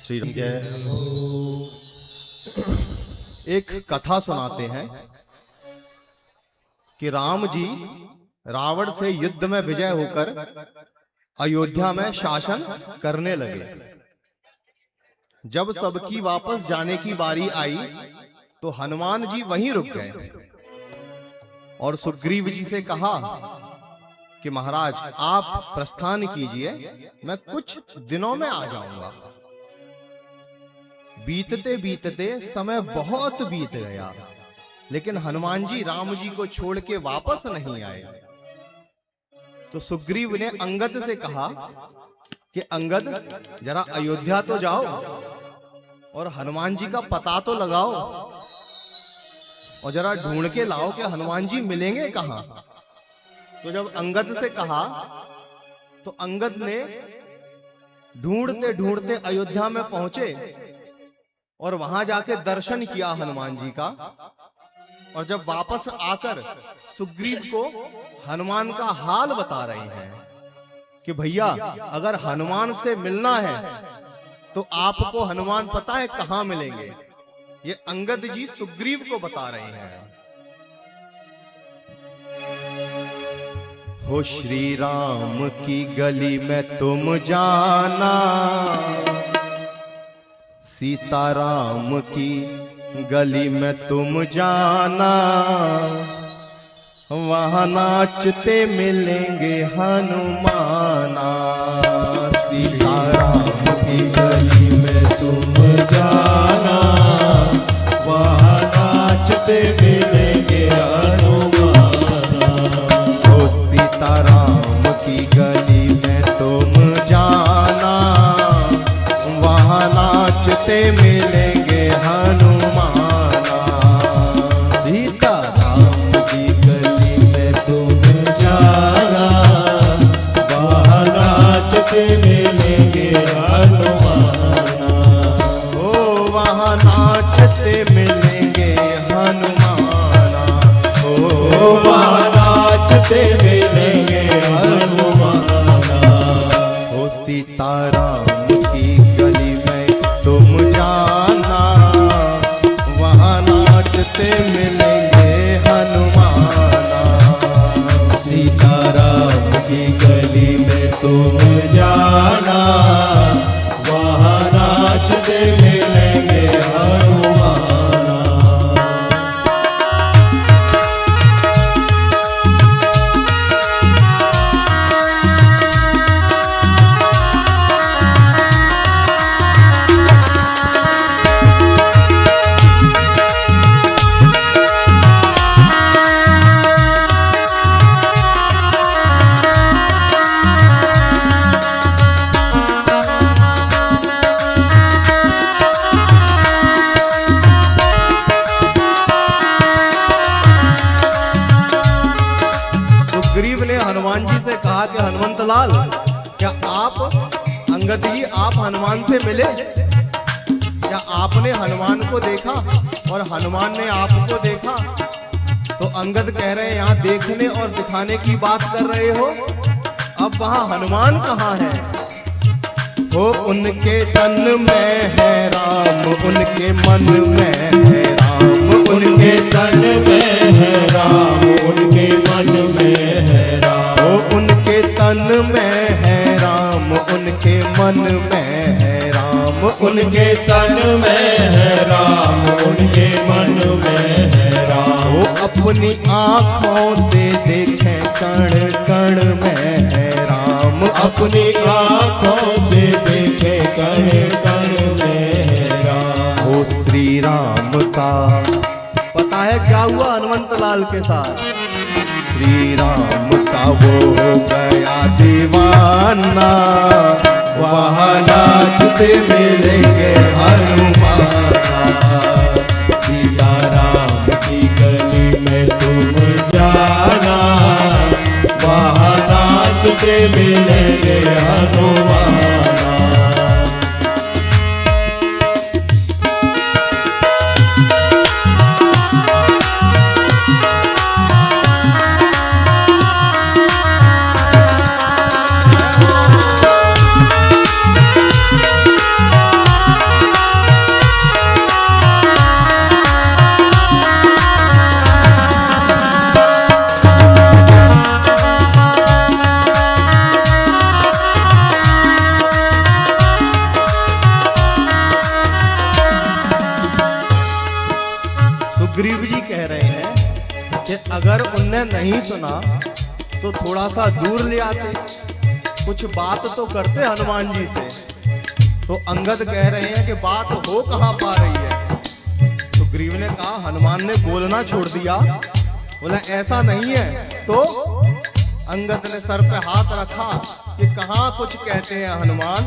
श्री जय। एक कथा सुनाते हैं कि राम जी रावण से युद्ध में विजय होकर अयोध्या में शासन करने लगे। जब सबकी वापस जाने की बारी आई तो हनुमान जी वहीं रुक गए और सुग्रीव जी से कहा कि महाराज आप प्रस्थान कीजिए, मैं कुछ दिनों में आ जाऊंगा। बीतते बीतते समय बहुत बीत गया, लेकिन हनुमान जी राम जी को छोड़ के वापस नहीं आए। तो सुग्रीव ने अंगद से कहा कि अंगद जरा अयोध्या तो जाओ और हनुमान जी का पता तो लगाओ और जरा ढूंढ के लाओ कि हनुमान जी मिलेंगे कहां। तो जब अंगद से कहा तो अंगद ने ढूंढते ढूंढते अयोध्या में पहुंचे और वहां जाके दर्शन किया हनुमान जी का। और जब वापस आकर सुग्रीव को हनुमान का हाल बता रहे हैं कि भैया अगर हनुमान से मिलना है तो आपको हनुमान पता है कहां मिलेंगे। ये अंगद जी सुग्रीव को बता रहे हैं। हो श्री राम की गली में तुम जाना, सीताराम की गली में तुम जाना, वहां नाचते मिलेंगे हनुमाना। सीताराम की गली में तुम जाना, वहां नाचते मिलेंगे हनुमाना। ओ सीताराम की गली में तुम जाना, वहां नाचते मिलेंगे हनुमाना। सीताराम की गली में तुम जाना, वहां नाचते मिलेंगे हनुमाना। ओ वहां नाचते मिलेंगे हनुमाना, ओ वहां नाचते मिलेंगे हनुमाना। ओ सीताराम की गली में तुम जाना, वहां नाचते मिलेंगे हनुमाना। सीताराम की गली में तुम जाना, वहां नाचते मिलेंगे हनुमाना। सुग्रीव ने हनुमान जी से कहा कि हनुमंत लाल, क्या आप अंगद जी आप हनुमान से मिले? क्या आपने हनुमान को देखा और हनुमान ने आपको देखा? तो अंगद कह रहे हैं यहाँ देखने और दिखाने की बात कर रहे हो, अब वहां हनुमान कहाँ है? वो उनके तन में है राम, उनके मन में है राम, उनके तन में है राम, उनके मन में है राम। वो उनके तन में है राम, उनके मन में है राम। उनके तन में है राम, उनके मन में है राम। वो अपनी आँखों से देखें कण कण में है राम, अपनी आँखों से देखे कण कण में है राम। वो श्री राम का पता है क्या हुआ हनुमंत लाल के साथ? श्री राम का वो हो गया दीवाना, वहां नाचते मिलेंगे हनुमाना। सीताराम की गली में तुम जाना, वहां नाचते मिलेंगे हनुमाना। नहीं सुना तो थोड़ा सा दूर ले आते, कुछ बात तो करते हनुमान जी से। तो अंगद कह रहे हैं कि बात हो कहाँ पा रही है। तो सुग्रीव ने कहा, हनुमान ने बोलना छोड़ दिया। बोला ऐसा नहीं है। तो अंगद ने सर पे हाथ रखा कि कहाँ कुछ कहते हैं हनुमान।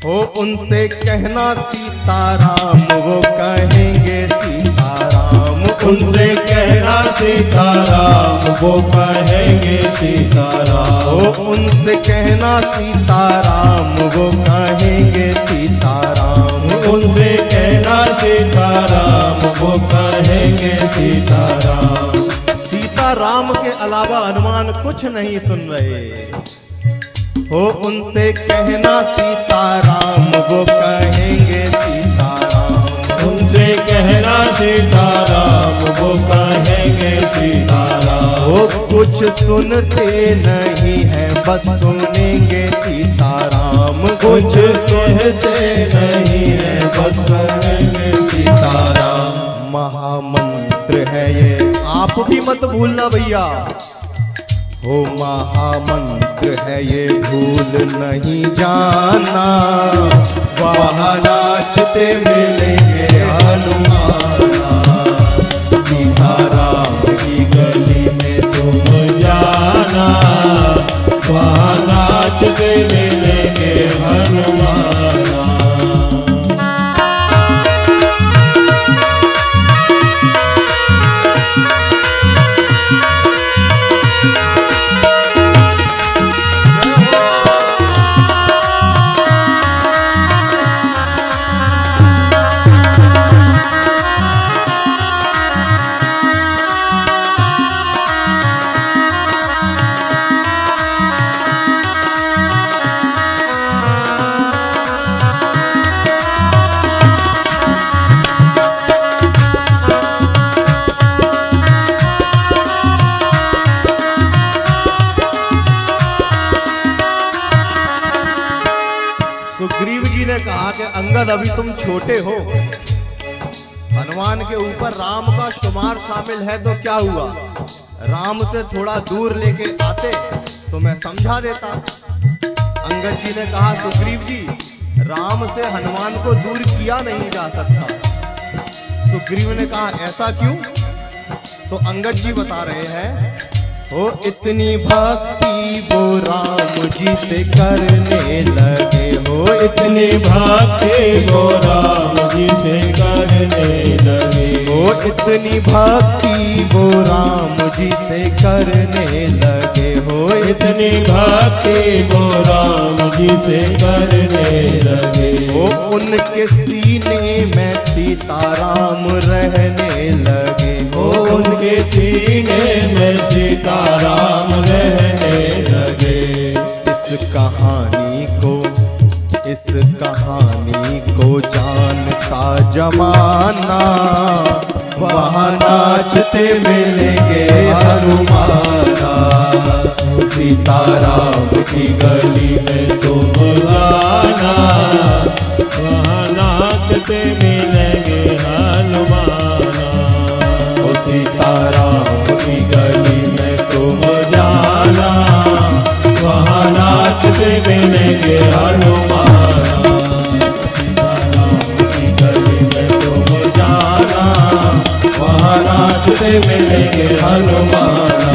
हो उनसे कहना सीताराम, वो कहेंगे सीताराम। उनसे कहना सीताराम, वो कहेंगे सीताराम। हो उनसे कहना सीताराम, वो कहेंगे सीताराम। उनसे कहना सीताराम, वो कहेंगे सीताराम। सीताराम के अलावा हनुमान कुछ नहीं सुन रहे। हो उनसे कहना सीताराम, वो कहेंगे सीताराम। उनसे कहना सीताराम, वो कहेंगे सीताराम। हो कुछ सुनते नहीं है, बस सुनेंगे सीताराम। कुछ सुनते नहीं है, बस सुनेंगे सीताराम। महामंत्र है ये, आप भी मत भूलना भैया। हो महामंत्र है ये, भूल नहीं जाना। वहाँ नाचते मिलेंगे हनुमाना। सीताराम की गली में तुम जाना, वहाँ नाचते मिलेंगे हनुमाना। सुग्रीव जी ने कहा कि अंगद अभी तुम छोटे हो, हनुमान के ऊपर राम का शुमार शामिल है तो क्या हुआ, राम से थोड़ा दूर लेके आते तो मैं समझा देता। अंगद जी ने कहा, सुग्रीव जी राम से हनुमान को दूर किया नहीं जा सकता। सुग्रीव ने कहा, ऐसा क्यों? तो अंगद जी बता रहे हैं, हो इतनी भक्ति वो राम जी से करने लगे। हो इतनी भक्ति वो राम जी से करने लगे। हो इतनी भक्ति वो राम जी से करने लगे। हो इतनी भक्ति वो राम जी से करने लगे। हो उनके सीने में सीताराम रहने लगे। हो उनके सीने में सीताराम रहने लगे। इस कहानी को जानता जमाना, वहाँ नाचते मिलेंगे हनुमाना। सीताराम की गली में तुम आना, वहाँ नाचते मिलेंगे हनुमाना। ओ सीताराम की गली में तुम जाना, वहाँ नाचते मिलेंगे हनुमाना। सीताराम की गली में तुम जाना, वहाँ नाचते मिलेंगे हनुमाना।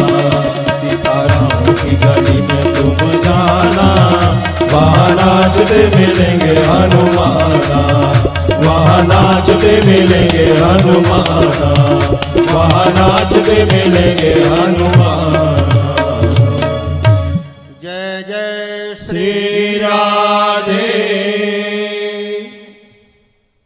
सीताराम की गली में तुम जाना, वहाँ नाचते मिलेंगे हनुमाना। वहाँ नाचते मिलेंगे हनुमाना, वहाँ नाचते मिलेंगे हनुमाना।